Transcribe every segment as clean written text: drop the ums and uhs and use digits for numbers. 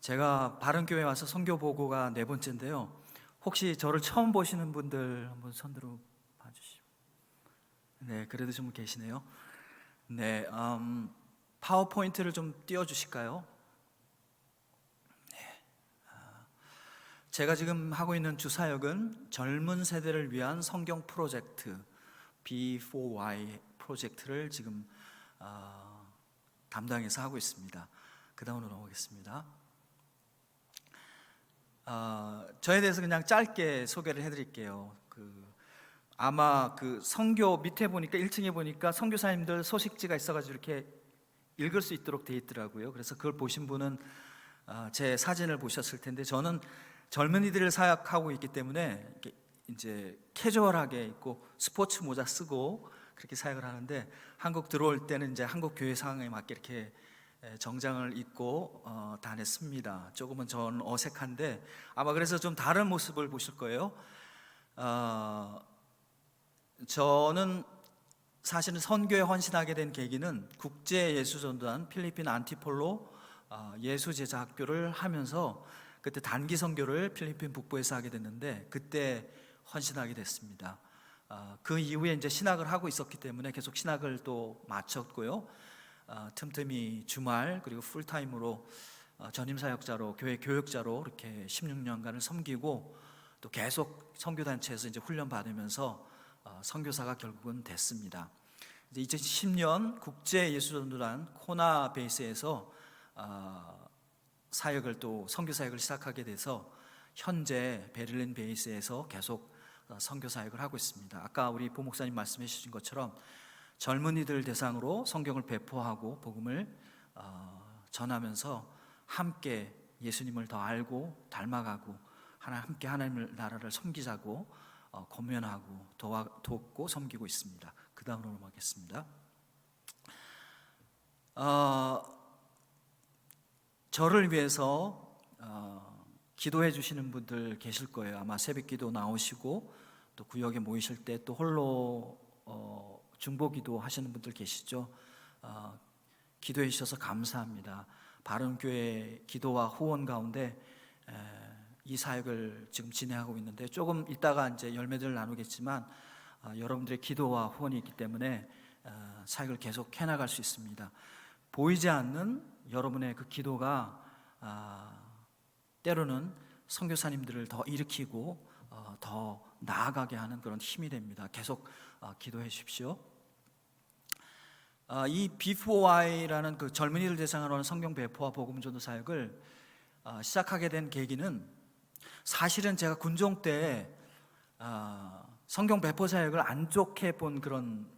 제가 바른교회 와서 선교 보고가 네 번째인데요. 혹시 저를 처음 보시는 분들 한번 손 들어 봐주시죠. 네, 그래도 좀 계시네요. 네, 파워포인트를 좀 띄워주실까요? 제가 지금 하고 있는 주사역은 젊은 세대를 위한 성경 프로젝트 B4Y 프로젝트를 지금 담당해서 하고 있습니다. 그 다음으로 넘어가겠습니다. 저에 대해서 그냥 짧게 소개를 해드릴게요. 아마 선교 밑에 보니까 1층에 보니까 선교사님들 소식지가 있어가지고 이렇게 읽을 수 있도록 돼 있더라고요. 그래서 그걸 보신 분은 제 사진을 보셨을 텐데, 저는 젊은이들을 사역하고 있기 때문에 이렇게 이제 캐주얼하게 입고 스포츠 모자 쓰고 그렇게 사역을 하는데, 한국 들어올 때는 이제 한국 교회 상황에 맞게 이렇게 정장을 입고 다녔습니다. 조금은 전 어색한데 아마 그래서 좀 다른 모습을 보실 거예요. 저는 사실은 선교에 헌신하게 된 계기는 국제예수전도단 필리핀 안티폴로 예수제자학교를 하면서, 그때 단기 선교를 필리핀 북부에서 하게 됐는데 그때 헌신하게 됐습니다. 그 이후에 이제 신학을 하고 있었기 때문에 계속 신학을 또 마쳤고요. 틈틈이 주말 그리고 풀타임으로 전임사역자로, 교회 교육자로 이렇게 16년간을 섬기고, 또 계속 선교단체에서 이제 훈련 받으면서 선교사가 결국은 됐습니다. 이제 2010년 국제예수전도단 코나 베이스에서 사역을, 또 선교 사역을 시작하게 돼서 현재 베를린 베이스에서 계속 선교 사역을 하고 있습니다. 아까 우리 부목사님 말씀해 주신 것처럼 젊은이들 대상으로 성경을 배포하고 복음을 전하면서 함께 예수님을 더 알고 닮아가고 함께 하나님의 나라를 섬기자고 권면하고 돕고 섬기고 있습니다. 그 다음으로 넘어가겠습니다. 저를 위해서 기도해 주시는 분들 계실 거예요. 아마 새벽기도 나오시고 또 구역에 모이실 때 또 홀로 중보기도 하시는 분들 계시죠. 기도해 주셔서 감사합니다. 바른교회 기도와 후원 가운데 이 사역을 지금 진행하고 있는데, 조금 이따가 이제 열매들을 나누겠지만 여러분들의 기도와 후원이 있기 때문에 사역을 계속 해나갈 수 있습니다. 보이지 않는 여러분의 그 기도가 때로는 선교사님들을 더 일으키고 더 나아가게 하는 그런 힘이 됩니다. 계속 기도해 주십시오. 이 B4Y라는 그 젊은이들 대상으로 하는 성경 배포와 복음 전도 사역을 시작하게 된 계기는, 사실은 제가 군종 때 성경 배포 사역을 안 좋게 본 그런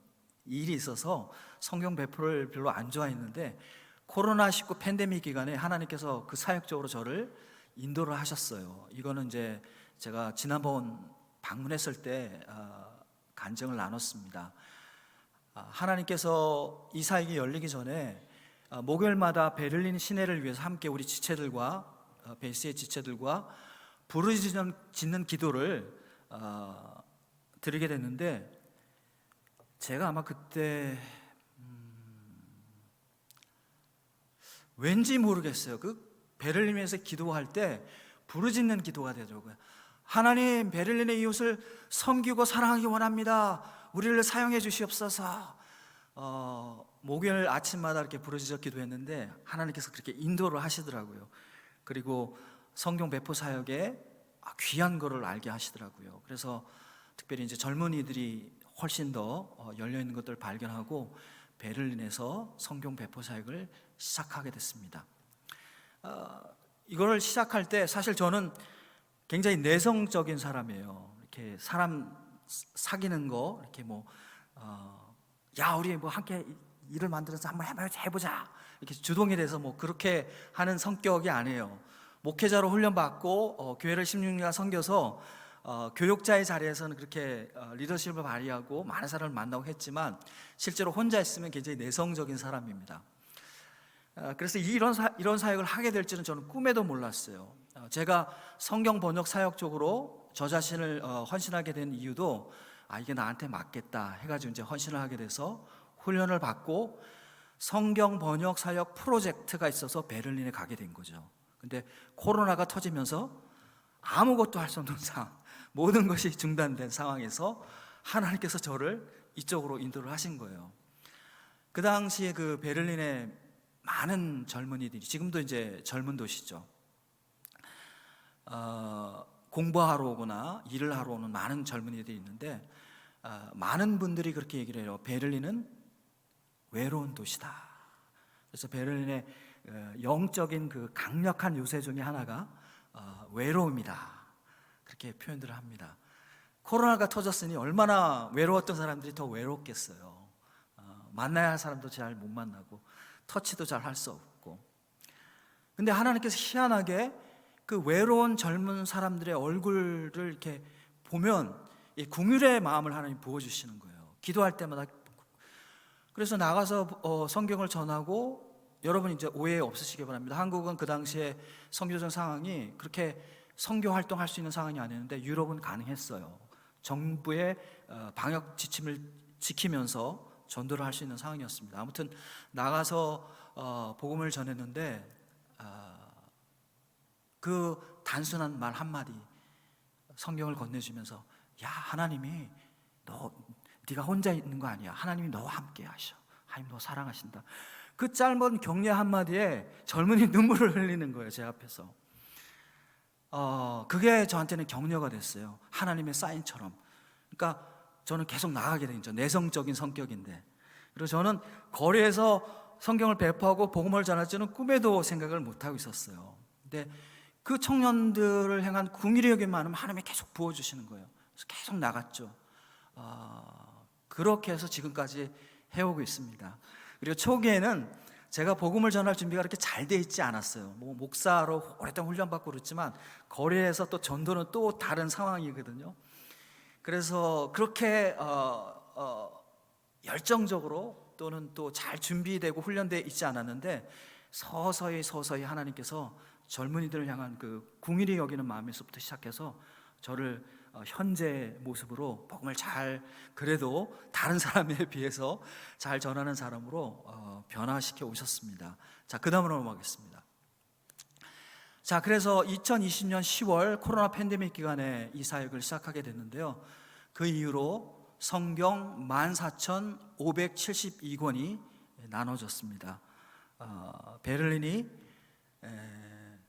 일이 있어서 성경 배포를 별로 안 좋아했는데, 코로나19 팬데믹 기간에 하나님께서 그 사역적으로 저를 인도를 하셨어요. 이거는 이제 제가 지난번 방문했을 때 간증을 나눴습니다. 하나님께서 이 사역이 열리기 전에 목요일마다 베를린 시내를 위해서 함께 우리 지체들과 베이스의 지체들과 부르짖는 기도를 드리게 됐는데, 제가 아마 그때 왠지 모르겠어요, 그 베를린에서 기도할 때 부르짖는 기도가 되더라고요. 하나님, 베를린의 이웃을 섬기고 사랑하기 원합니다. 우리를 사용해 주시옵소서. 목요일 아침마다 이렇게 부르짖어 기도했는데 하나님께서 그렇게 인도를 하시더라고요. 그리고 성경 배포 사역에 귀한 거를 알게 하시더라고요. 그래서 특별히 이제 젊은이들이 훨씬 더 열려 있는 것들을 발견하고 베를린에서 성경 배포 사역을 시작하게 됐습니다. 이걸 시작할 때 사실 저는 굉장히 내성적인 사람이에요. 이렇게 사람 사귀는 거, 이렇게 야, 우리 함께 일을 만들어서 한번 해보자, 이렇게 주동이 돼서 그렇게 하는 성격이 아니에요. 목회자로 훈련받고 교회를 16년간 섬겨서 교육자의 자리에서는 그렇게 리더십을 발휘하고 많은 사람을 만나고 했지만, 실제로 혼자 있으면 굉장히 내성적인 사람입니다. 그래서 이런 사역을 하게 될지는 저는 꿈에도 몰랐어요. 제가 성경 번역 사역 쪽으로 저 자신을 헌신하게 된 이유도 이게 나한테 맞겠다 해가지고 이제 헌신을 하게 돼서 훈련을 받고 성경 번역 사역 프로젝트가 있어서 베를린에 가게 된 거죠. 근데 코로나가 터지면서 아무것도 할 수 없는 상황, 모든 것이 중단된 상황에서 하나님께서 저를 이쪽으로 인도를 하신 거예요. 그 당시에 그 베를린에 많은 젊은이들이, 지금도 이제 젊은 도시죠, 공부하러 오거나 일을 하러 오는 많은 젊은이들이 있는데, 많은 분들이 그렇게 얘기를 해요. 베를린은 외로운 도시다. 그래서 베를린의 영적인 그 강력한 요새 중에 하나가 외로움이다, 그렇게 표현들을 합니다. 코로나가 터졌으니 얼마나 외로웠던 사람들이 더 외롭겠어요. 만나야 할 사람도 잘 못 만나고 터치도 잘 할 수 없고. 근데 하나님께서 희한하게 그 외로운 젊은 사람들의 얼굴을 이렇게 보면 이 긍휼의 마음을 하나님 부어주시는 거예요. 기도할 때마다. 그래서 나가서 성경을 전하고, 여러분 이제 오해 없으시기 바랍니다. 한국은 그 당시에 선교적 상황이 그렇게 선교 활동할 수 있는 상황이 아니었는데 유럽은 가능했어요. 정부의 방역 지침을 지키면서 전도를 할 수 있는 상황이었습니다. 아무튼 나가서 복음을 전했는데 그 단순한 말 한마디, 성경을 건네주면서, 야, 하나님이 네가 혼자 있는 거 아니야. 하나님이 너와 함께 하셔. 하나님 너 사랑하신다. 그 짧은 격려 한마디에 젊은이 눈물을 흘리는 거예요, 제 앞에서. 그게 저한테는 격려가 됐어요. 하나님의 사인처럼. 그러니까 저는 계속 나가게 되죠. 내성적인 성격인데. 그리고 저는 거리에서 성경을 배포하고 복음을 전할 줄은 꿈에도 생각을 못하고 있었어요. 근데 그 청년들을 향한 긍휼의 여김 많으면 하나님이 계속 부어주시는 거예요. 그래서 계속 나갔죠. 그렇게 해서 지금까지 해오고 있습니다. 그리고 초기에는 제가 복음을 전할 준비가 그렇게 잘 돼 있지 않았어요. 뭐 목사로 오랫동안 훈련받고 그렇지만 거리에서 또 전도는 또 다른 상황이거든요. 그래서 그렇게 열정적으로 또는 또 잘 준비되고 훈련되어 있지 않았는데, 서서히 하나님께서 젊은이들을 향한 그 긍휼히 여기는 마음에서부터 시작해서 저를 현재 모습으로 복음을 잘, 그래도 다른 사람에 비해서 잘 전하는 사람으로 변화시켜 오셨습니다. 자, 그 다음으로 넘어가겠습니다. 자, 그래서 2020년 10월 코로나 팬데믹 기간에 이 사역을 시작하게 됐는데요. 그 이후로 성경 14,572권이 나눠졌습니다. 베를린이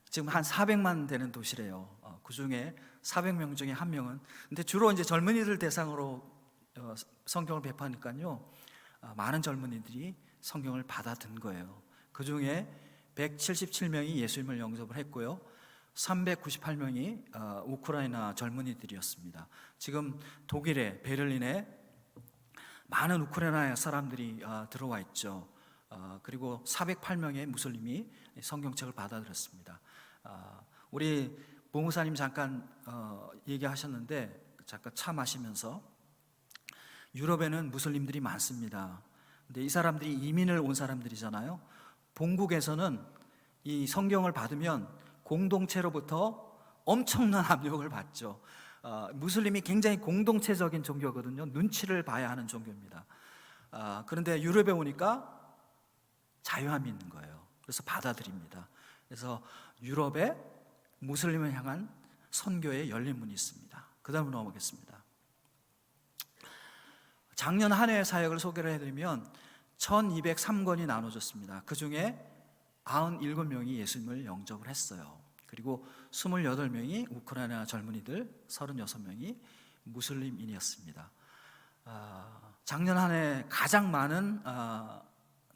지금 한 400만 되는 도시래요. 그 중에 400명 중에 한 명은, 근데 주로 이제 젊은이들 대상으로 성경을 배포하니까요, 많은 젊은이들이 성경을 받아든 거예요. 그 중에 177명이 예수님을 영접을 했고요, 398명이 우크라이나 젊은이들이었습니다. 지금 독일의 베를린에 많은 우크라이나 사람들이 들어와 있죠. 그리고 408명의 무슬림이 성경책을 받아들였습니다. 우리 보무사님 잠깐 얘기하셨는데, 잠깐 차 마시면서, 유럽에는 무슬림들이 많습니다. 근데 이 사람들이 이민을 온 사람들이잖아요. 본국에서는 이 성경을 받으면 공동체로부터 엄청난 압력을 받죠. 무슬림이 굉장히 공동체적인 종교거든요. 눈치를 봐야 하는 종교입니다. 그런데 유럽에 오니까 자유함이 있는 거예요. 그래서 받아들입니다. 그래서 유럽에 무슬림을 향한 선교의 열린 문이 있습니다. 그 다음으로 넘어가겠습니다. 작년 한 해의 사역을 소개를 해드리면 1203권이 나눠졌습니다. 그 중에 97명이 예수님을 영접을 했어요. 그리고 28명이 우크라이나 젊은이들, 36명이 무슬림인이었습니다. 작년 한 해 가장 많은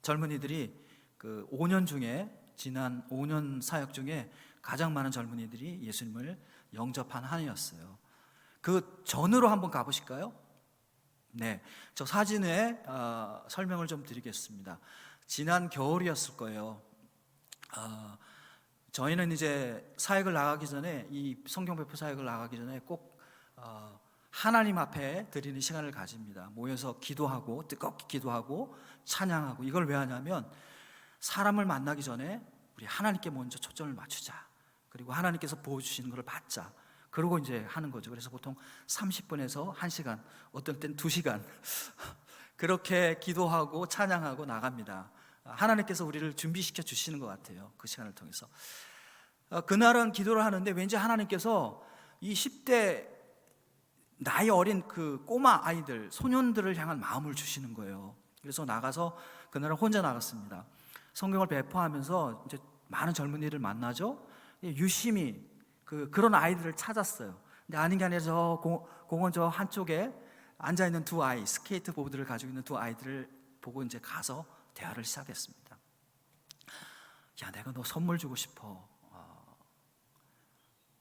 젊은이들이, 그 5년 중에, 지난 5년 사역 중에 가장 많은 젊은이들이 예수님을 영접한 한 해였어요. 그 전으로 한번 가보실까요? 네, 저 사진에 설명을 좀 드리겠습니다. 지난 겨울이었을 거예요. 저희는 이제 사역을 나가기 전에, 이 성경 배포 사역을 나가기 전에 꼭 하나님 앞에 드리는 시간을 가집니다. 모여서 기도하고, 뜨겁게 기도하고 찬양하고. 이걸 왜 하냐면, 사람을 만나기 전에 우리 하나님께 먼저 초점을 맞추자. 그리고 하나님께서 보여주시는 것을 받자. 그러고 이제 하는 거죠. 그래서 보통 30분에서 1시간, 어떨 땐 2시간 그렇게 기도하고 찬양하고 나갑니다. 하나님께서 우리를 준비시켜 주시는 것 같아요, 그 시간을 통해서. 그날은 기도를 하는데 왠지 하나님께서 이 10대 나이 어린 그 꼬마 아이들, 소년들을 향한 마음을 주시는 거예요. 그래서 나가서 그날은 혼자 나갔습니다. 성경을 배포하면서 이제 많은 젊은이를 만나죠. 유심히 그런 아이들을 찾았어요. 근데 아닌 게 아니라 저 공원 저 한쪽에 앉아 있는 두 아이, 스케이트 보드를 가지고 있는 두 아이들을 보고 이제 가서 대화를 시작했습니다. 야, 내가 너 선물 주고 싶어.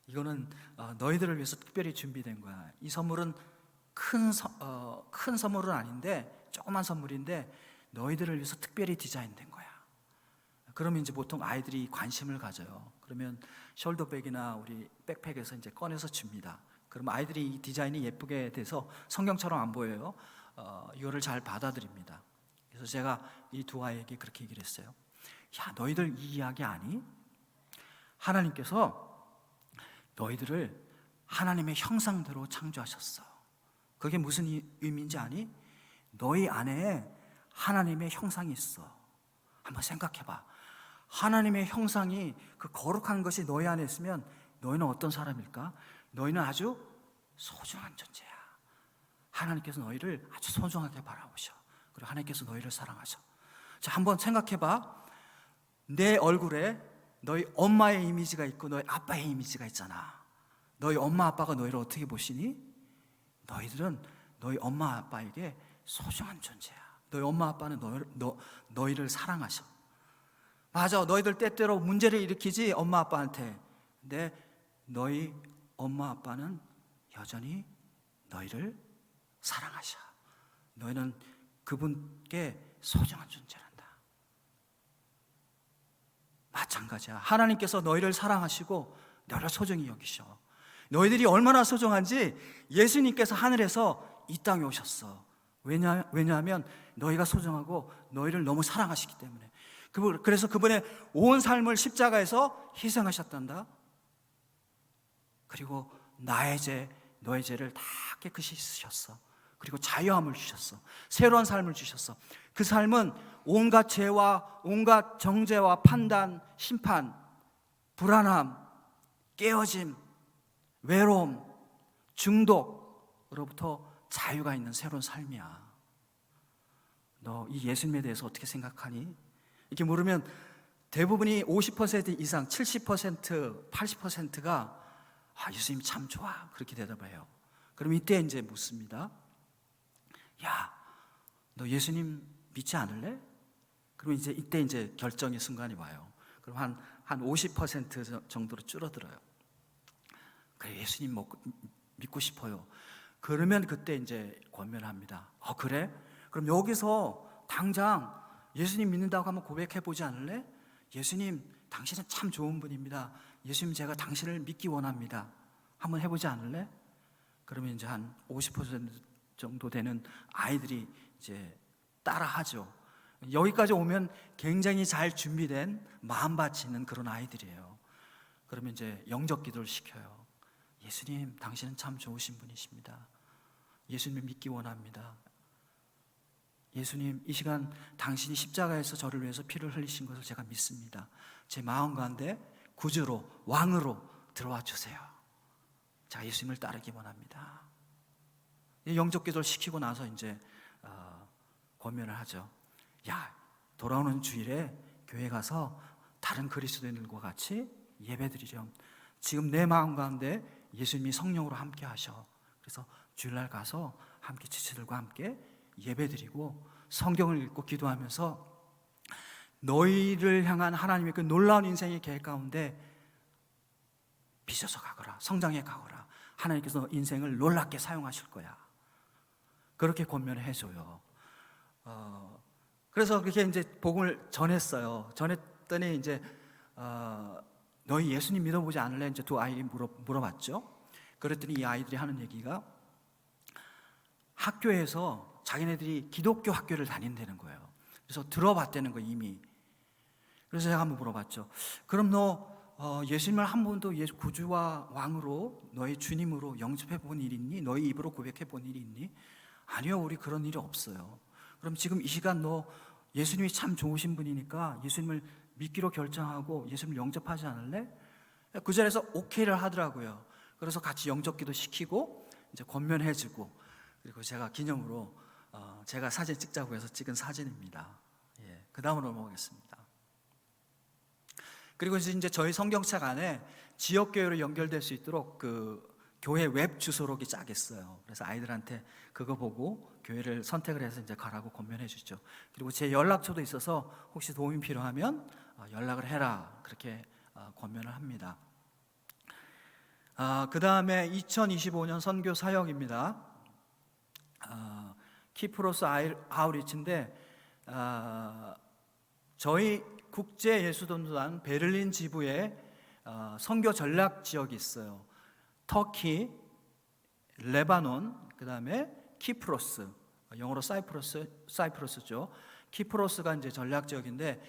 이거는 너희들을 위해서 특별히 준비된 거야. 이 선물은 큰 선물은 아닌데 조그만 선물인데 너희들을 위해서 특별히 디자인된 거야. 그러면 이제 보통 아이들이 관심을 가져요. 그러면 숄더백이나 우리 백팩에서 이제 꺼내서 줍니다. 그러면 아이들이 이 디자인이 예쁘게 돼서 성경처럼 안 보여요. 이거를 잘 받아들입니다. 그래서 제가 이 두 아이에게 그렇게 얘기를 했어요. 야, 너희들 이 이야기 아니? 하나님께서 너희들을 하나님의 형상대로 창조하셨어. 그게 무슨 의미인지 아니? 너희 안에 하나님의 형상이 있어. 한번 생각해봐. 하나님의 형상이 그 거룩한 것이 너희 안에 있으면 너희는 어떤 사람일까? 너희는 아주 소중한 존재야. 하나님께서 너희를 아주 소중하게 바라보셔. 그리고 하나님께서 너희를 사랑하셔. 자, 한번 생각해봐. 내 얼굴에 너희 엄마의 이미지가 있고 너희 아빠의 이미지가 있잖아. 너희 엄마 아빠가 너희를 어떻게 보시니? 너희들은 너희 엄마 아빠에게 소중한 존재야. 너희 엄마 아빠는 너희를 사랑하셔. 맞아, 너희들 때때로 문제를 일으키지 엄마 아빠한테. 근데 너희 엄마 아빠는 여전히 너희를 사랑하셔. 너희는 그분께 소중한 존재란다. 마찬가지야. 하나님께서 너희를 사랑하시고 너희를 소중히 여기셔. 너희들이 얼마나 소중한지 예수님께서 하늘에서 이 땅에 오셨어. 왜냐하면 너희가 소중하고 너희를 너무 사랑하시기 때문에. 그래서 그분의 온 삶을 십자가에서 희생하셨단다. 그리고 나의 죄, 너의 죄를 다 깨끗이 씻으셨어. 그리고 자유함을 주셨어. 새로운 삶을 주셨어. 그 삶은 온갖 죄와 온갖 정죄와 판단, 심판, 불안함, 깨어짐, 외로움, 중독으로부터 자유가 있는 새로운 삶이야. 너 이 예수님에 대해서 어떻게 생각하니? 이렇게 물으면 대부분이 50% 이상, 70%, 80%가 예수님 참 좋아, 그렇게 대답해요. 그럼 이때 이제 묻습니다. 야, 너 예수님 믿지 않을래? 그럼 이때 이제 결정의 순간이 와요. 그럼 한 50% 정도로 줄어들어요. 그래, 예수님 믿고 싶어요. 그러면 그때 이제 권면을 합니다. 그래? 그럼 여기서 당장 예수님 믿는다고 한번 고백해 보지 않을래? 예수님, 당신은 참 좋은 분입니다. 예수님, 제가 당신을 믿기 원합니다. 한번 해보지 않을래? 그러면 이제 한 50% 정도 되는 아이들이 이제 따라하죠. 여기까지 오면 굉장히 잘 준비된 마음밭이 있는 그런 아이들이에요. 그러면 이제 영접 기도를 시켜요. 예수님, 당신은 참 좋으신 분이십니다. 예수님을 믿기 원합니다. 예수님, 이 시간 당신이 십자가에서 저를 위해서 피를 흘리신 것을 제가 믿습니다. 제 마음 가운데 구주로, 왕으로 들어와 주세요. 제가 예수님을 따르기 원합니다. 영접 기도를 시키고 나서 이제 권면을 하죠. 야, 돌아오는 주일에 교회 가서 다른 그리스도인들과 같이 예배드리렴. 지금 내 마음 가운데 예수님이 성령으로 함께 하셔. 그래서 주일날 가서 함께 지체들과 함께 예배드리고 성경을 읽고 기도하면서 너희를 향한 하나님의 그 놀라운 인생의 계획 가운데 빚어서 가거라, 성장해 가거라. 하나님께서 인생을 놀랍게 사용하실 거야. 그렇게 권면을 해줘요. 그래서 그렇게 이제 복음을 전했어요. 전했더니 이제 너희 예수님 믿어보지 않을래? 이제 두 아이들이 물어봤죠. 그랬더니 이 아이들이 하는 얘기가 학교에서 자기네들이 기독교 학교를 다닌다는 거예요. 그래서 들어봤다는 거 이미. 그래서 제가 한번 물어봤죠. 그럼 너 예수님을 한 번도 구주와 왕으로 너희 주님으로 영접해 본 일이 있니? 너희 입으로 고백해 본 일이 있니? 아니요, 우리 그런 일이 없어요. 그럼 지금 이 시간 너 예수님이 참 좋으신 분이니까 예수님을 믿기로 결정하고 예수님을 영접하지 않을래? 그 자리에서 오케이를 하더라고요. 그래서 같이 영접기도 시키고 이제 권면해주고, 그리고 제가 기념으로 제가 사진 찍자고 해서 찍은 사진입니다. 예, 그 다음으로 넘어가겠습니다. 그리고 이제 저희 성경책 안에 지역교회로 연결될 수 있도록 그 교회 웹 주소록이 쫙 있어요. 그래서 아이들한테 그거 보고 교회를 선택을 해서 이제 가라고 권면해 주죠. 그리고 제 연락처도 있어서 혹시 도움이 필요하면 연락을 해라, 그렇게 권면을 합니다. 그 다음에 2025년 선교 사역입니다. 키프로스 아우리치인데, 저희 국제 예수전도단 베를린 지부에 선교 전략 지역이 있어요. 터키, 레바논, 그 다음에 키프로스, 영어로 사이프러스죠. 키프로스가 이제 전략 지역인데,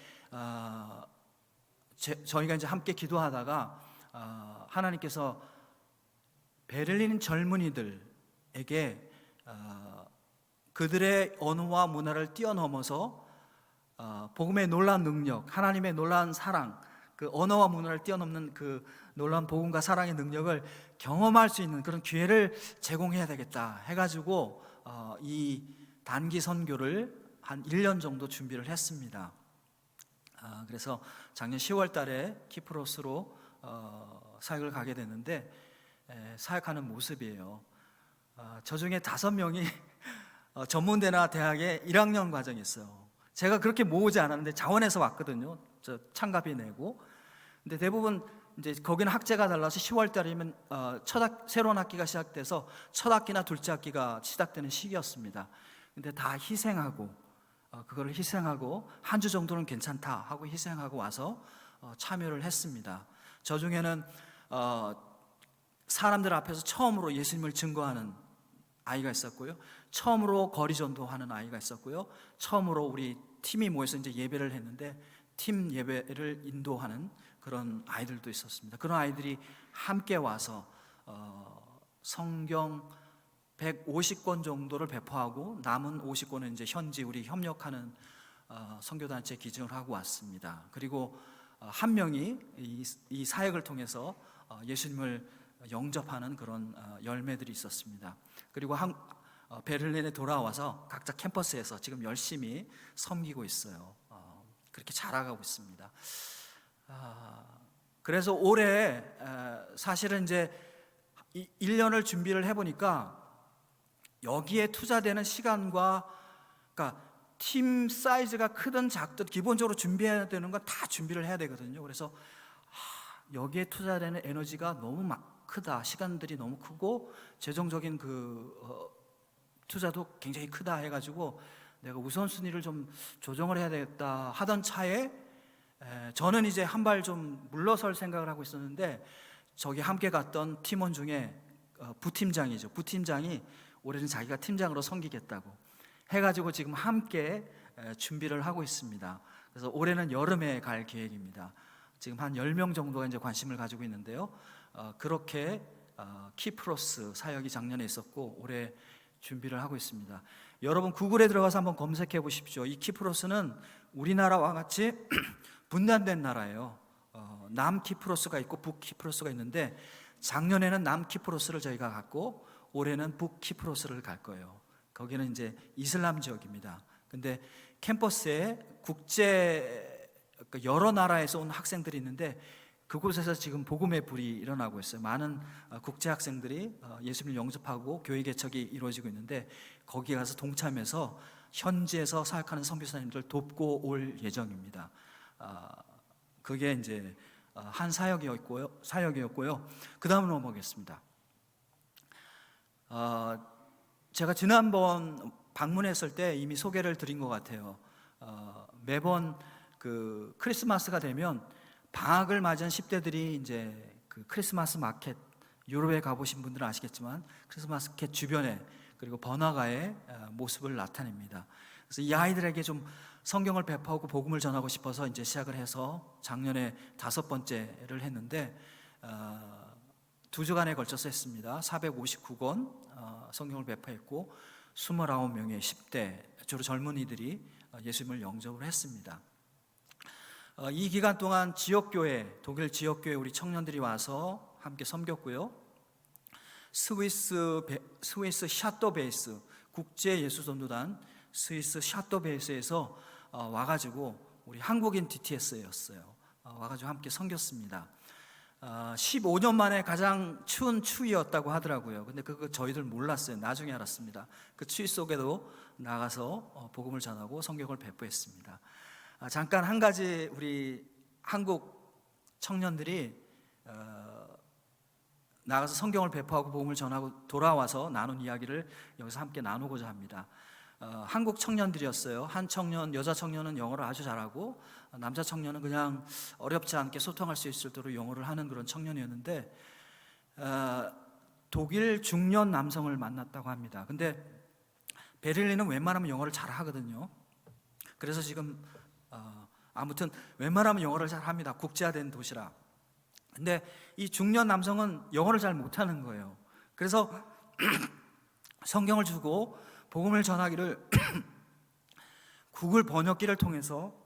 저희가 이제 함께 기도하다가 하나님께서 베를린 젊은이들에게 그들의 언어와 문화를 뛰어넘어서 복음의 놀라운 능력, 하나님의 놀라운 사랑, 그 언어와 문화를 뛰어넘는 그 놀라운 복음과 사랑의 능력을 경험할 수 있는 그런 기회를 제공해야 되겠다 해가지고 이 단기 선교를 한 1년 정도 준비를 했습니다. 그래서 작년 10월 달에 키프로스로 사역을 가게 됐는데, 사역하는 모습이에요. 저 중에 5명이 전문대나 대학에 1학년 과정이 있어요. 제가 그렇게 모으지 않았는데 자원에서 왔거든요. 저 참가비 내고. 근데 대부분 이제 거기는 학제가 달라서 10월 달이면 새로운 학기가 시작돼서 첫 학기나 둘째 학기가 시작되는 시기였습니다. 근데 다 희생하고, 그거를 희생하고 한 주 정도는 괜찮다 하고 희생하고 와서 참여를 했습니다. 저 중에는 사람들 앞에서 처음으로 예수님을 증거하는 아이가 있었고요, 처음으로 거리 전도하는 아이가 있었고요, 처음으로 우리 팀이 모여서 이제 예배를 했는데 팀 예배를 인도하는 그런 아이들도 있었습니다. 그런 아이들이 함께 와서 성경 150권 정도를 배포하고 남은 50권은 이제 현지 우리 협력하는 선교단체에 기증을 하고 왔습니다. 그리고 한 명이 이 사역을 통해서 예수님을 영접하는 그런 열매들이 있었습니다. 그리고 베를린에 돌아와서 각자 캠퍼스에서 지금 열심히 섬기고 있어요. 그렇게 자라가고 있습니다. 그래서 올해 사실은 이제 1년을 준비를 해보니까 여기에 투자되는 시간과, 그러니까 팀 사이즈가 크든 작든 기본적으로 준비해야 되는 건 다 준비를 해야 되거든요. 그래서 여기에 투자되는 에너지가 너무 크다, 시간들이 너무 크고 재정적인 투자도 굉장히 크다 해가지고 내가 우선순위를 좀 조정을 해야 되겠다 하던 차에 저는 이제 한 발 좀 물러설 생각을 하고 있었는데, 저기 함께 갔던 팀원 중에 부팀장이 올해는 자기가 팀장으로 섬기겠다고 해가지고 지금 함께 준비를 하고 있습니다. 그래서 올해는 여름에 갈 계획입니다. 지금 한 10명 정도가 이제 관심을 가지고 있는데요. 그렇게 키프로스 사역이 작년에 있었고 올해 준비를 하고 있습니다. 여러분 구글에 들어가서 한번 검색해 보십시오. 이 키프로스는 우리나라와 같이 분단된 나라예요. 남키프로스가 있고 북키프로스가 있는데, 작년에는 남키프로스를 저희가 갔고 올해는 북키프로스를 갈 거예요. 거기는 이제 이슬람 지역입니다. 근데 캠퍼스에 여러 나라에서 온 학생들이 있는데 그곳에서 지금 복음의 불이 일어나고 있어요. 많은 국제 학생들이 예수님을 영접하고 교회 개척이 이루어지고 있는데, 거기 가서 동참해서 현지에서 사역하는 선교사님들 돕고 올 예정입니다. 그게 이제 한 사역이었고요. 그 다음으로 넘어가겠습니다. 제가 지난번 방문했을 때 이미 소개를 드린 것 같아요. 매번 그 크리스마스가 되면 방학을 맞이한 10대들이 이제 그 크리스마스 마켓, 유럽에 가보신 분들은 아시겠지만 크리스마스 마켓 주변에 그리고 번화가의 모습을 나타냅니다. 그래서 이 아이들에게 좀 성경을 배포하고 복음을 전하고 싶어서 이제 시작을 해서 작년에 5번째를 했는데 2주간에 걸쳐서 했습니다. 459권 성경을 배포했고 29명의 10대 주로 젊은이들이 예수님을 영접을 했습니다. 이 기간 동안 지역교회, 독일 지역교회 우리 청년들이 와서 함께 섬겼고요. 스위스 샤토베이스 국제 예수전도단 스위스 샤토베이스에서 와가지고 우리 한국인 DTS였어요. 와가지고 함께 섬겼습니다. 15년 만에 가장 추운 추위였다고 하더라고요. 근데 그거 저희들 몰랐어요. 나중에 알았습니다. 그 추위 속에도 나가서 복음을 전하고 성경을 배포했습니다. 잠깐 한 가지 우리 한국 청년들이 나가서 성경을 배포하고 복음을 전하고 돌아와서 나눈 이야기를 여기서 함께 나누고자 합니다. 한국 청년들이었어요. 한 청년, 여자 청년은 영어를 아주 잘하고 남자 청년은 그냥 어렵지 않게 소통할 수 있을 정도로 영어를 하는 그런 청년이었는데 독일 중년 남성을 만났다고 합니다. 근데 베를린은 웬만하면 영어를 잘하거든요. 그래서 지금 아무튼 웬만하면 영어를 잘합니다. 국제화된 도시라. 근데 이 중년 남성은 영어를 잘 못하는 거예요. 그래서 성경을 주고 복음을 전하기를 구글 번역기를 통해서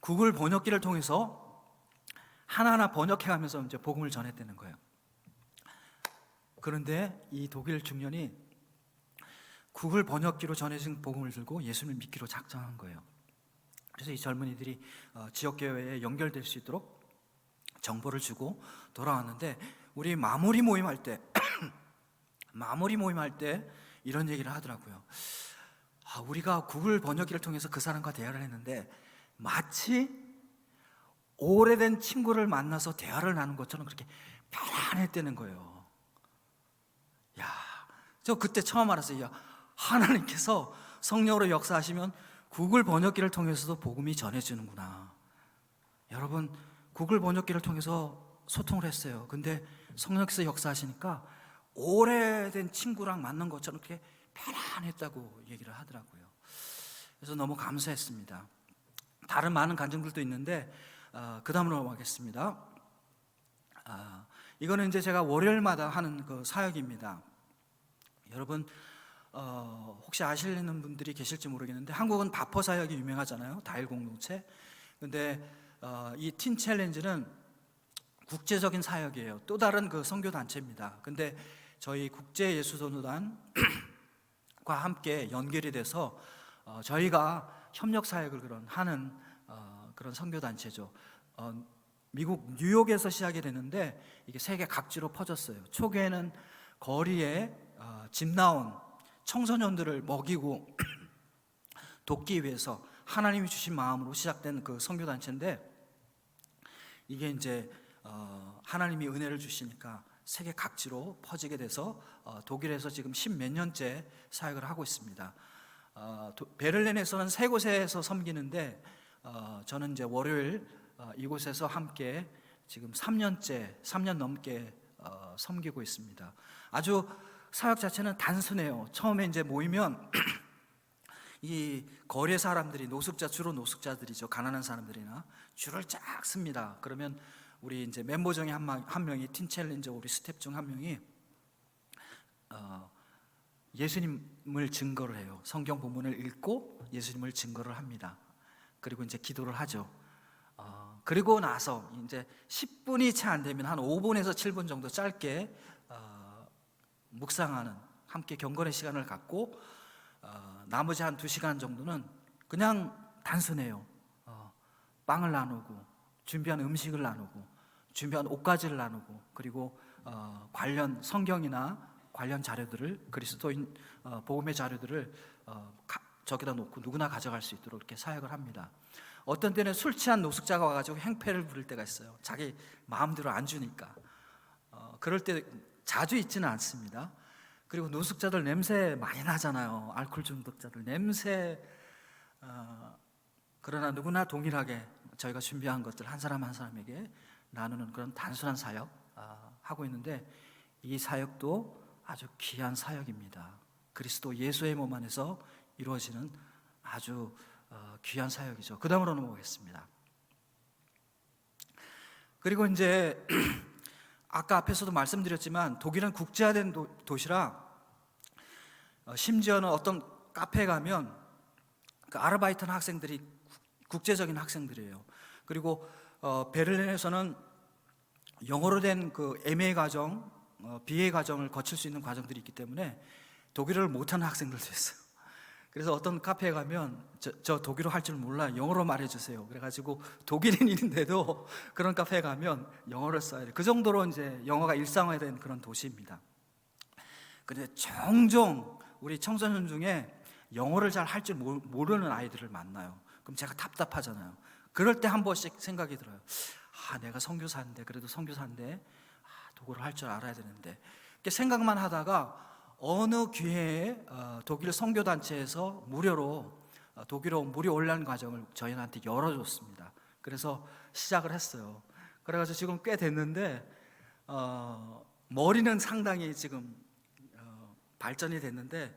구글 번역기를 통해서 하나하나 번역해가면서 이제 복음을 전했다는 거예요. 그런데 이 독일 중년이 구글 번역기로 전해진 복음을 들고 예수님을 믿기로 작정한 거예요. 그래서 이 젊은이들이 지역교회에 연결될 수 있도록 정보를 주고 돌아왔는데 우리 마무리 모임할 때 이런 얘기를 하더라고요. 우리가 구글 번역기를 통해서 그 사람과 대화를 했는데 마치 오래된 친구를 만나서 대화를 나눈 것처럼 그렇게 편안했다는 거예요. 야, 저 그때 처음 알았어요. 하나님께서 성령으로 역사하시면 구글 번역기를 통해서도 복음이 전해지는구나. 여러분, 구글 번역기를 통해서 소통을 했어요. 근데 성령께서 역사하시니까 오래된 친구랑 만난 것처럼 그렇게 편안했다고 얘기를 하더라고요. 그래서 너무 감사했습니다. 다른 많은 간증들도 있는데 그 다음으로 넘어가겠습니다. 이거는 이제 제가 월요일마다 하는 그 사역입니다. 여러분 혹시 아시는 분들이 계실지 모르겠는데 한국은 바퍼 사역이 유명하잖아요. 다일 공동체. 근데 이 팀 챌린지는 국제적인 사역이에요. 또 다른 그 선교 단체입니다. 근데 저희 국제 예수전도단과 함께 연결이 돼서 저희가 협력 사역을 하는 그런 선교 단체죠. 미국 뉴욕에서 시작이 되는데 이게 세계 각지로 퍼졌어요. 초기에는 거리에 집 나온 청소년들을 먹이고 돕기 위해서 하나님이 주신 마음으로 시작된 그 선교 단체인데 이게 이제 하나님이 은혜를 주시니까 세계 각지로 퍼지게 돼서 독일에서 지금 10몇 년째 사역을 하고 있습니다. 베를린에서는 3곳에서 섬기는데 저는 이제 월요일 이곳에서 함께 지금 3년 넘게 섬기고 있습니다. 아주 사역 자체는 단순해요. 처음에 이제 모이면 이 거래 사람들이 주로 노숙자들이죠. 가난한 사람들이나 줄을 쫙 씁니다. 그러면 우리 이제 멤버 중에 한 명이 팀 챌린저 우리 스텝 중 한 명이 예수님을 증거를 해요. 성경 본문을 읽고 예수님을 증거를 합니다. 그리고 이제 기도를 하죠. 그리고 나서 이제 10분이 채 안 되면 한 5분에서 7분 정도 짧게 묵상하는 함께 경건의 시간을 갖고 나머지 한 2시간 정도는 그냥 단순해요. 빵을 나누고 준비한 음식을 나누고 준비한 옷가지를 나누고 그리고 관련 성경이나 관련 자료들을 그리스도인 복음의 자료들을 저기다 놓고 누구나 가져갈 수 있도록 이렇게 사역을 합니다. 어떤 때는 술 취한 노숙자가 와가지고 행패를 부릴 때가 있어요. 자기 마음대로 안 주니까. 그럴 때 자주 있지는 않습니다. 그리고 노숙자들 냄새 많이 나잖아요. 알코올 중독자들 냄새. 그러나 누구나 동일하게 저희가 준비한 것들 한 사람 한 사람에게 나누는 그런 단순한 사역 하고 있는데 이 사역도 아주 귀한 사역입니다. 그리스도 예수의 몸 안에서 이루어지는 아주 귀한 사역이죠. 그 다음으로 넘어가겠습니다. 그리고 이제 아까 앞에서도 말씀드렸지만 독일은 국제화된 도시라 심지어는 어떤 카페에 가면 그 아르바이트하는 학생들이 국제적인 학생들이에요. 그리고 베를린에서는 영어로 된 그 MA 과정, BA 과정을 거칠 수 있는 과정들이 있기 때문에 독일어를 못하는 학생들도 있어요. 그래서 어떤 카페에 가면 저 독일어 할 줄 몰라, 영어로 말해주세요. 그래가지고 독일인인데도 그런 카페에 가면 영어를 써야 돼요. 그 정도로 이제 영어가 일상화된 그런 도시입니다. 그런데 종종 우리 청소년 중에 영어를 잘 할 줄 모르는 아이들을 만나요. 그럼 제가 답답하잖아요. 그럴 때 한 번씩 생각이 들어요. 내가 선교사인데, 그래도 선교사인데 독일어 할 줄 알아야 되는데, 이렇게 생각만 하다가 어느 기회에 독일 선교단체에서 무료로 독일어 무료 온라인 과정을 저희한테 열어줬습니다. 그래서 시작을 했어요. 그래가지고 지금 꽤 됐는데 머리는 상당히 지금 발전이 됐는데,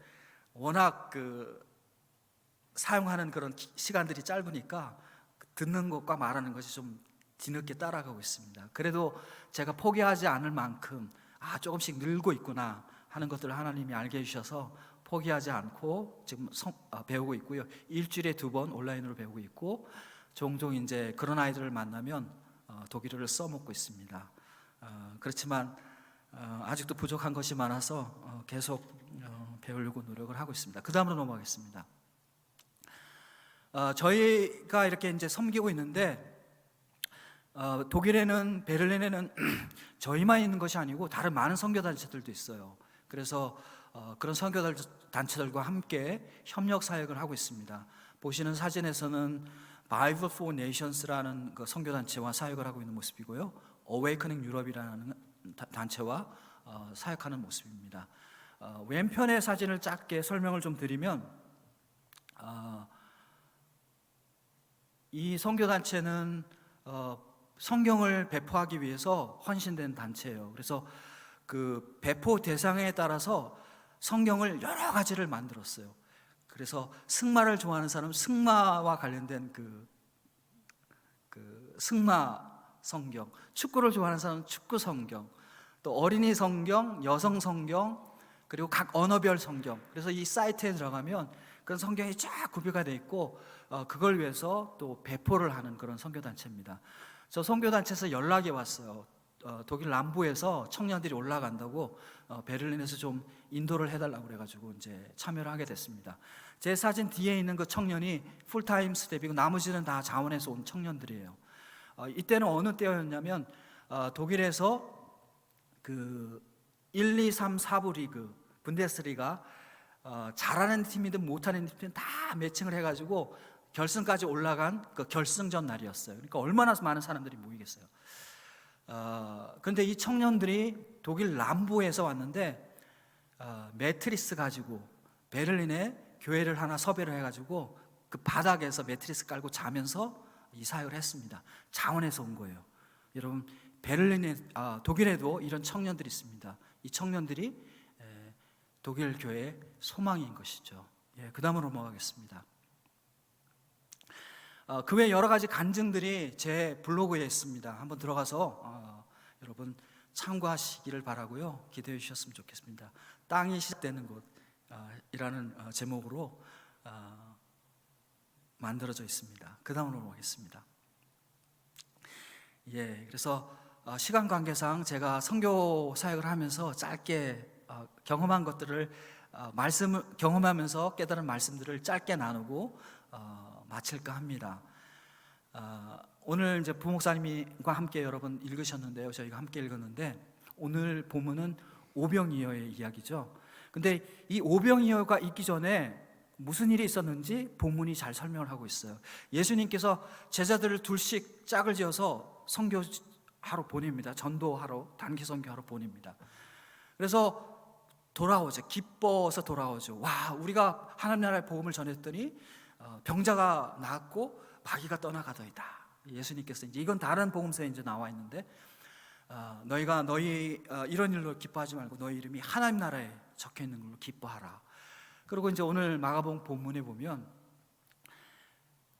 워낙 그 사용하는 그런 시간들이 짧으니까 듣는 것과 말하는 것이 좀 뒤늦게 따라가고 있습니다. 그래도 제가 포기하지 않을 만큼 조금씩 늘고 있구나 하는 것들을 하나님이 알게 해주셔서 포기하지 않고 지금 배우고 있고요. 일주일에 2번 온라인으로 배우고 있고, 종종 이제 그런 아이들을 만나면 독일어를 써먹고 있습니다. 그렇지만 아직도 부족한 것이 많아서 계속 배우려고 노력을 하고 있습니다. 그 다음으로 넘어가겠습니다. 저희가 이렇게 이제 섬기고 있는데, 독일에는, 베를린에는 저희만 있는 것이 아니고 다른 많은 선교단체들도 있어요. 그래서 그런 선교단체들과 함께 협력 사역을 하고 있습니다. 보시는 사진에서는 Bible for Nations라는 그 선교단체와 사역을 하고 있는 모습이고요, Awakening Europe이라는 단체와 사역하는 모습입니다. 왼편의 사진을 짧게 설명을 좀 드리면, 이 선교단체는 성경을 배포하기 위해서 헌신된 단체예요. 그래서 그 배포 대상에 따라서 성경을 여러 가지를 만들었어요. 그래서 승마를 좋아하는 사람은 승마와 관련된 그 승마 성경, 축구를 좋아하는 사람은 축구 성경, 또 어린이 성경, 여성 성경, 그리고 각 언어별 성경. 그래서 이 사이트에 들어가면 그런 성경이 쫙 구비가 되어 있고, 그걸 위해서 또 배포를 하는 그런 선교단체입니다. 저 선교단체에서 연락이 왔어요. 독일 남부에서 청년들이 올라간다고 베를린에서 좀 인도를 해달라고 그래가지고 이제 참여를 하게 됐습니다. 제 사진 뒤에 있는 그 청년이 풀타임 스텝이고 나머지는 다 자원에서 온 청년들이에요. 이때는 어느 때였냐면 독일에서 그 1, 2, 3, 4부 리그, 분데스리가 잘하는 팀이든 못하는 팀이든 다 매칭을 해가지고 결승까지 올라간 그 결승전 날이었어요. 그러니까 얼마나 많은 사람들이 모이겠어요. 그런데 이 청년들이 독일 남부에서 왔는데 매트리스 가지고 베를린에 교회를 하나 섭외를 해가지고 그 바닥에서 매트리스 깔고 자면서 이 사역을 했습니다. 자원에서 온 거예요. 여러분, 베를린에 독일에도 이런 청년들이 있습니다. 이 청년들이 독일 교회의 소망인 것이죠. 그 다음으로 넘어가겠습니다. 그 외 여러 가지 간증들이 제 블로그에 있습니다. 한번 들어가서 여러분 참고하시기를 바라고요. 기대해 주셨으면 좋겠습니다. 땅이 시작되는 곳이라는 제목으로 만들어져 있습니다. 그 다음으로 넘어가겠습니다. 그래서 시간 관계상 제가 선교 사역을 하면서 짧게 경험한 것들을 말씀을 경험하면서 깨달은 말씀들을 짧게 나누고 마칠까 합니다. 오늘 이제 부목사님과 함께 여러분 읽으셨는데요, 저희가 함께 읽었는데, 오늘 본문은 오병이어의 이야기죠. 근데 이 오병이어가 있기 전에 무슨 일이 있었는지 본문이 잘 설명을 하고 있어요. 예수님께서 제자들을 둘씩 짝을 지어서 선교하러 보냅니다. 전도하러, 단기 선교하러 보냅니다. 그래서 돌아오죠. 기뻐서 돌아오죠. 와, 우리가 하나님 나라의 복음을 전했더니 병자가 나았고 마귀가 떠나가더이다. 예수님께서 이제 이건 다른 복음서에 이제 나와 있는데, 너희가 이런 일로 기뻐하지 말고 너희 이름이 하나님 나라에 적혀 있는 걸로 기뻐하라. 그리고 이제 오늘 마가복음 본문에 보면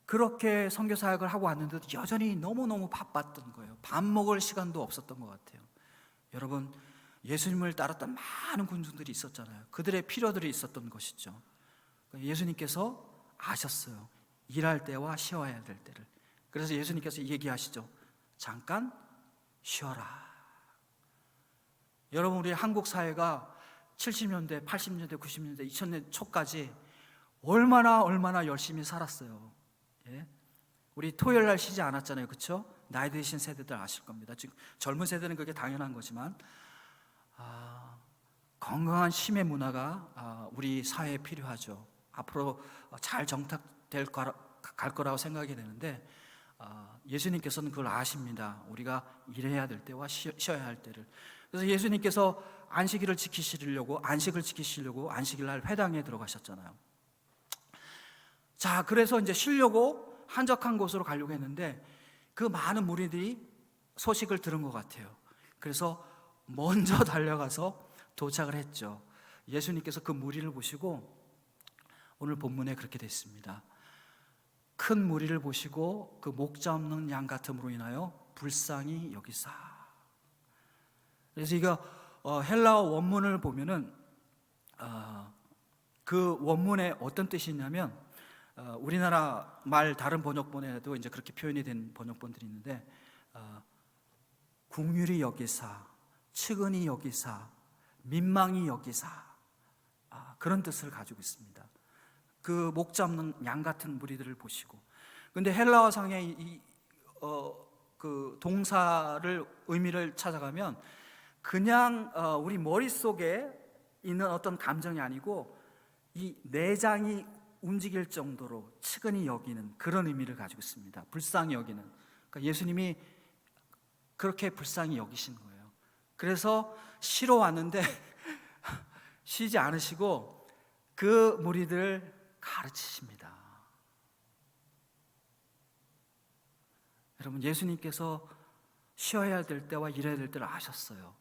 그렇게 선교 사역을 하고 왔는데도 여전히 너무너무 바빴던 거예요. 밥 먹을 시간도 없었던 것 같아요. 여러분, 예수님을 따랐던 많은 군중들이 있었잖아요. 그들의 필요들이 있었던 것이죠. 예수님께서 아셨어요. 일할 때와 쉬어야 될 때를. 그래서 예수님께서 얘기하시죠. 잠깐 쉬어라. 여러분, 우리 한국 사회가 70년대, 80년대, 90년대, 2000년 초까지 얼마나 열심히 살았어요. 예? 우리 토요일 날 쉬지 않았잖아요. 그렇죠? 나이 드신 세대들 아실 겁니다. 지금 젊은 세대는 그게 당연한 거지만 건강한 쉼의 문화가 우리 사회에 필요하죠. 앞으로 잘 갈 거라고 생각이 되는데 예수님께서는 그걸 아십니다. 우리가 일해야 될 때와 쉬어야 할 때를. 그래서 예수님께서 안식일을 지키시려고 안식일 날 회당에 들어가셨잖아요. 자, 그래서 이제 쉬려고 한적한 곳으로 가려고 했는데 그 많은 무리들이 소식을 들은 것 같아요. 그래서 먼저 달려가서 도착을 했죠. 예수님께서 그 무리를 보시고 오늘 본문에 그렇게 됐습니다. 큰 무리를 보시고 그 목자 없는 양 같음으로 인하여 불쌍히 여기사. 그래서 이거 헬라어 원문을 보면은 그 원문에 어떤 뜻이 있냐면 우리나라 말 다른 번역본에도 이제 그렇게 표현이 된 번역본들이 있는데 긍휼히 여기사, 측은히 여기사, 민망히 여기사 그런 뜻을 가지고 있습니다. 그 목 잡는 양 같은 무리들을 보시고. 근데 헬라어상의 그 동사를 의미를 찾아가면 그냥 우리 머릿속에 있는 어떤 감정이 아니고 이 내장이 움직일 정도로 측은히 여기는 그런 의미를 가지고 있습니다. 불쌍히 여기는. 그러니까 예수님이 그렇게 불쌍히 여기신 거예요. 그래서 쉬러 왔는데 쉬지 않으시고 그 무리들 가르치십니다. 여러분, 예수님께서 쉬어야 될 때와 일해야 될 때를 아셨어요.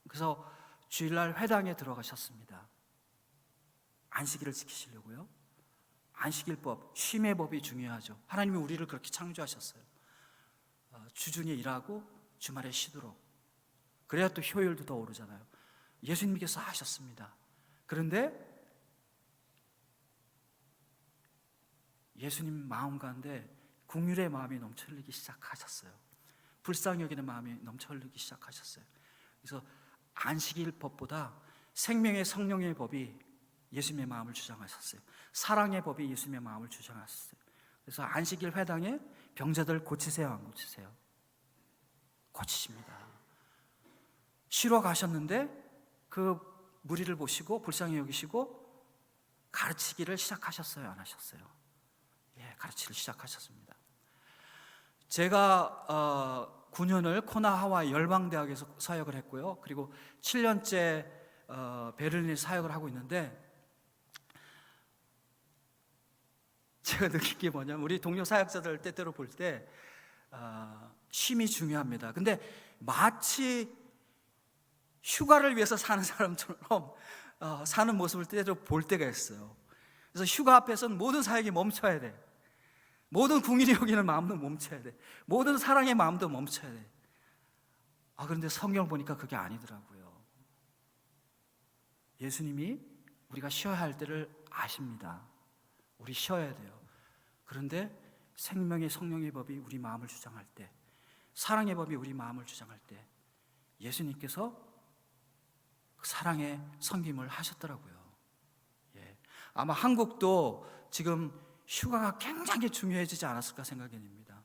그래서 주일날 회당에 들어가셨습니다. 안식일을 지키시려고요. 안식일법, 쉼의 법이 중요하죠. 하나님이 우리를 그렇게 창조하셨어요. 주중에 일하고 주말에 쉬도록. 그래야 또 효율도 더 오르잖아요. 예수님께서 하셨습니다. 그런데 예수님 마음 가운데 긍휼의 마음이 넘쳐 흘리기 시작하셨어요. 불쌍히 여기는 마음이 넘쳐 흘리기 시작하셨어요. 그래서 안식일 법보다 생명의 성령의 법이 예수님의 마음을 주장하셨어요. 사랑의 법이 예수님의 마음을 주장하셨어요. 그래서 안식일 회당에 병자들 고치세요, 안 고치세요? 고치십니다. 쉬러 가셨는데 그 무리를 보시고 불쌍히 여기시고 가르치기를 시작하셨어요, 안 하셨어요? 예, 가르치기를 시작하셨습니다. 제가 9년을 코나 하와이 열방대학에서 사역을 했고요. 그리고 7년째 베를린에 사역을 하고 있는데 제가 느낀 게 뭐냐면 우리 동료 사역자들 때때로 볼 때 쉼이 중요합니다. 근데 마치 휴가를 위해서 사는 사람처럼 사는 모습을 때때로 볼 때가 있어요. 그래서 휴가 앞에서는 모든 사역이 멈춰야 돼. 모든 긍휼히 여기는 마음도 멈춰야 돼. 모든 사랑의 마음도 멈춰야 돼. 그런데 성경 보니까 그게 아니더라고요. 예수님이 우리가 쉬어야 할 때를 아십니다. 우리 쉬어야 돼요. 그런데 생명의 성령의 법이 우리 마음을 주장할 때, 사랑의 법이 우리 마음을 주장할 때 예수님께서 그 사랑의 섬김을 하셨더라고요. 예. 아마 한국도 지금 휴가가 굉장히 중요해지지 않았을까 생각이 됩니다.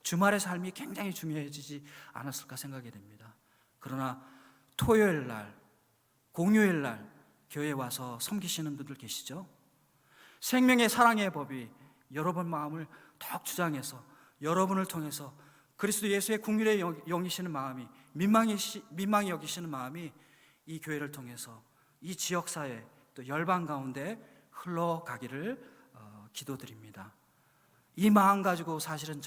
주말의 삶이 굉장히 중요해지지 않았을까 생각이 됩니다. 그러나 토요일 날, 공휴일 날 교회에 와서 섬기시는 분들 계시죠? 생명의 사랑의 법이 여러분 마음을 더욱 주장해서 여러분을 통해서 그리스도 예수의 긍휼에 여기시는 마음이 민망히 여기시는 마음이 이 교회를 통해서 이 지역사회 또 열방 가운데 흘러가기를 기도드립니다. 이 마음 가지고 사실은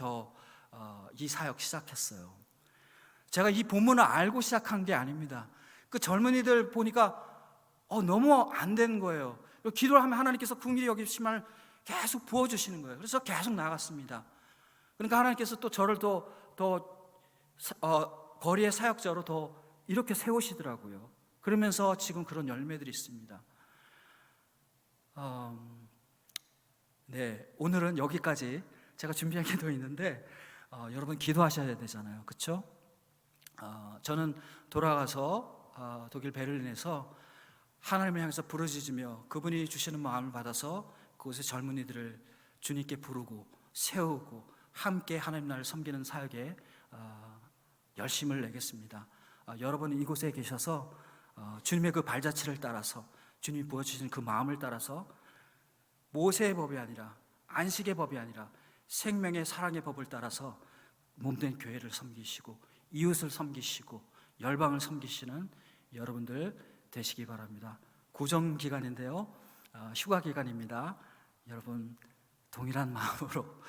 이 사역 시작했어요. 제가 이 본문을 알고 시작한 게 아닙니다. 그 젊은이들 보니까 너무 안 되는 거예요. 기도를 하면 하나님께서 긍휼히 여기심을 계속 부어주시는 거예요. 그래서 계속 나갔습니다. 그러니까 하나님께서 또 저를 더 거리의 사역자로 더 이렇게 세우시더라고요. 그러면서 지금 그런 열매들이 있습니다. 네, 오늘은 여기까지. 제가 준비한 기도 있는데 여러분 기도하셔야 되잖아요, 그렇죠? 저는 돌아가서 독일 베를린에서 하나님을 향해서 부르짖으며 그분이 주시는 마음을 받아서 그곳의 젊은이들을 주님께 부르고 세우고 함께 하나님 나라를 섬기는 사역에 열심을 내겠습니다. 여러분 이곳에 계셔서 주님의 그 발자취를 따라서 주님이 부어주시는 그 마음을 따라서 모세의 법이 아니라 안식의 법이 아니라 생명의 사랑의 법을 따라서 몸된 교회를 섬기시고 이웃을 섬기시고 열방을 섬기시는 여러분들 되시기 바랍니다. 구정 기간인데요, 휴가 기간입니다. 여러분 동일한 마음으로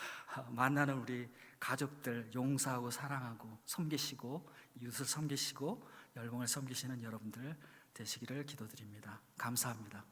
만나는 우리 가족들 용서하고 사랑하고 섬기시고 이웃을 섬기시고 열방을 섬기시는 여러분들 되시기를 기도드립니다. 감사합니다.